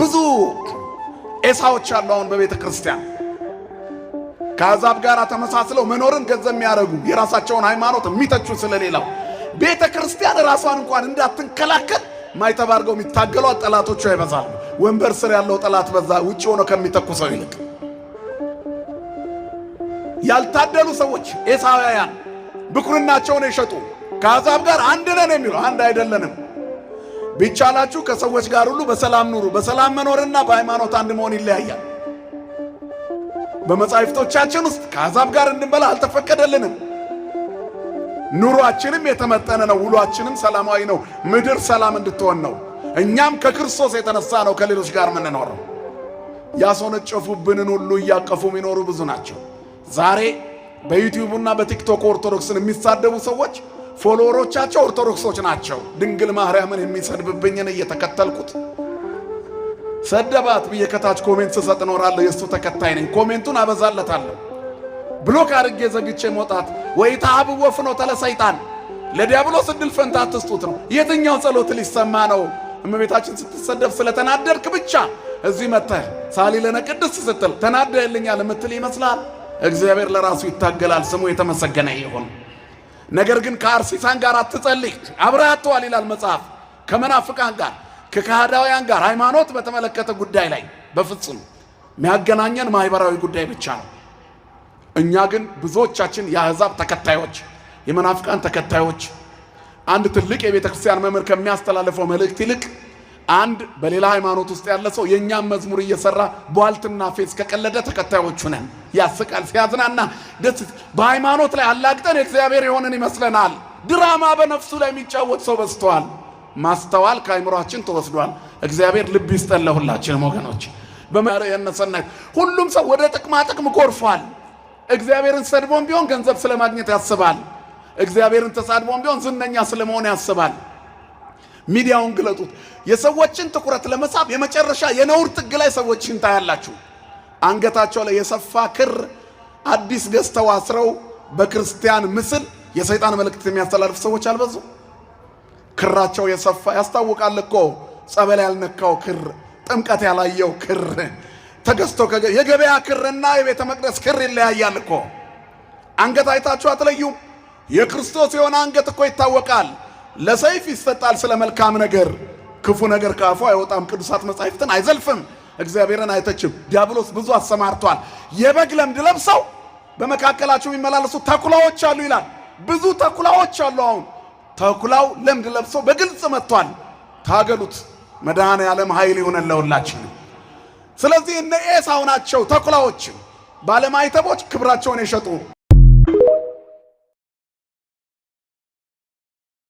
ብዙ ኤሳዎች አሉ አሁን በቤተ ክርስቲያን ከአሕዛብ ጋር ተመሳስለው መኖርን ገንዘብ የሚያደርጉ የራሳቸውን ሃይማኖት የሚተቹ ስለሌላው ቤተ ክርስቲያን ራሷን እንኳን እንዳትንከላከል ማይተብ አድርገው የሚታገሏት ጠላቶቿ ይበዛሉ። ወንበር ስር ያለው ጠላት በዛ ውጪ ሆኖ ከሚተኩሰው ይልቅ ያልታደሉ ሰዎች ኤሳውያን ብኩርናቸውን የሸጡ ከአሕዛብ ጋር አንድ ነን የሚሉ አንድ አይደለንም። ቢቻላችሁ ከሰዎች ጋር ሁሉ በሰላም ኑሩ። በሰላም መኖርና በሃይማኖት አንድ መሆን ይለያያል። በመጻሕፍቶቻችን ውስጥ ከአሕዛብ ጋር እንድንበላ አልተፈቀደልንም። ኑሯችንም የተመጠነ ነው። ውሏችንም ሰላማዊ ነው። ምድር ሰላም እንድትሆን ነው። እኛም ከክርስቶስ የተነሳ ነው ከሌሎች ጋር የምንኖረው። ያስወነጨፉብንን ሁሉ እያቀፉ የሚኖሩ ብዙ ናቸው። ዛሬ በዩቲዩብና በቲክቶክ ኦርቶዶክስን የሚሳደቡ ሰዎች ፎሎወሮቻቸው ኦርቶዶክሶች ናቸው። ድንግል ማርያምን የሚሰድብብኝን እየተከተልኩት ሰደባት ብዬ ከታች ኮሜንት ስሰጥ እኖራለሁ። የእሱ ተከታይ ነኝ። ኮሜንቱን አበዛለታለሁ። ብሎክ አድርጌ ዘግቼ መውጣት ወይ ታብወ ፍኖተ ለሰይጣን ለዲያብሎስ እድል ፈንታ አትስጡት ነው። የትኛው ጸሎት ሊሰማ ነው? እመቤታችን ስትሰደብ ስለተናደርክ ብቻ እዚህ መጥተህ ሳሊ ለነ ቅድስት ስትል ተናደልኛል የምትል ይመስላል? እግዚአብሔር ለራሱ ይታገላል። ስሙ የተመሰገነ ይሁን። ነገር ግን ከአርሲሳን ጋር አትጸልይ፣ አብረህ አትዋል ይላል መጽሐፍ። ከመናፍቃን ጋር ከካህዳውያን ጋር ሃይማኖት በተመለከተ ጉዳይ ላይ በፍጹም የሚያገናኘን ማህበራዊ ጉዳይ ብቻ ነው። እኛ ግን ብዙዎቻችን የአሕዛብ ተከታዮች፣ የመናፍቃን ተከታዮች አንድ ትልቅ የቤተ ክርስቲያን መምህር ከሚያስተላልፈው መልእክት ይልቅ አንድ በሌላ ሃይማኖት ውስጥ ያለ ሰው የኛም መዝሙር እየሰራ ቧልትና ፌስ ከቀለደ ተከታዮቹ ነን። ያስቃል፣ ሲያዝናና ደስ በሃይማኖት ላይ አላግጠን እግዚአብሔር የሆነን ይመስለናል። ድራማ በነፍሱ ላይ የሚጫወት ሰው በዝቷል። ማስተዋል ከአይምሮአችን ተወስዷል። እግዚአብሔር ልብ ይስጠን ለሁላችንም ወገኖች። በመሪያነሰናት ሁሉም ሰው ወደ ጥቅማ ጥቅም ጎርፏል። እግዚአብሔርን ሰድቦም ቢሆን ገንዘብ ስለማግኘት ያስባል። እግዚአብሔርን ተሳድቦም ቢሆን ዝነኛ ስለመሆን ያስባል። ሚዲያውን ግለጡት። የሰዎችን ትኩረት ለመሳብ የመጨረሻ የነውር ጥግ ላይ ሰዎችን ታያላችሁ። አንገታቸው ላይ የሰፋ ክር አዲስ ገዝተው አስረው በክርስቲያን ምስል የሰይጣን መልእክት የሚያስተላልፉ ሰዎች አልበዙ? ክራቸው የሰፋ ያስታውቃል እኮ። ጸበል ያልነካው ክር፣ ጥምቀት ያላየው ክር ተገዝቶ የገበያ ክርና የቤተ መቅደስ ክር ይለያያል እኮ። አንገት አይታችሁ አትለዩም? የክርስቶስ የሆነ አንገት እኮ ይታወቃል። ለሰይፍ ይሰጣል ስለ መልካም ነገር፣ ክፉ ነገር ካፉ አይወጣም። ቅዱሳት መጻሕፍትን አይዘልፍም፣ እግዚአብሔርን አይተችም። ዲያብሎስ ብዙ አሰማርቷል። የበግ ለምድ ለብሰው በመካከላቸው የሚመላለሱ ተኩላዎች አሉ ይላል። ብዙ ተኩላዎች አሉ። አሁን ተኩላው ለምድ ለብሰው በግልጽ መጥቷል። ታገሉት። መድኃኔዓለም ኃይል ይሁነን ለሁላችን። ስለዚህ እነ ኤሳው ናቸው ተኩላዎች፣ ባለማይተቦች ክብራቸውን የሸጡ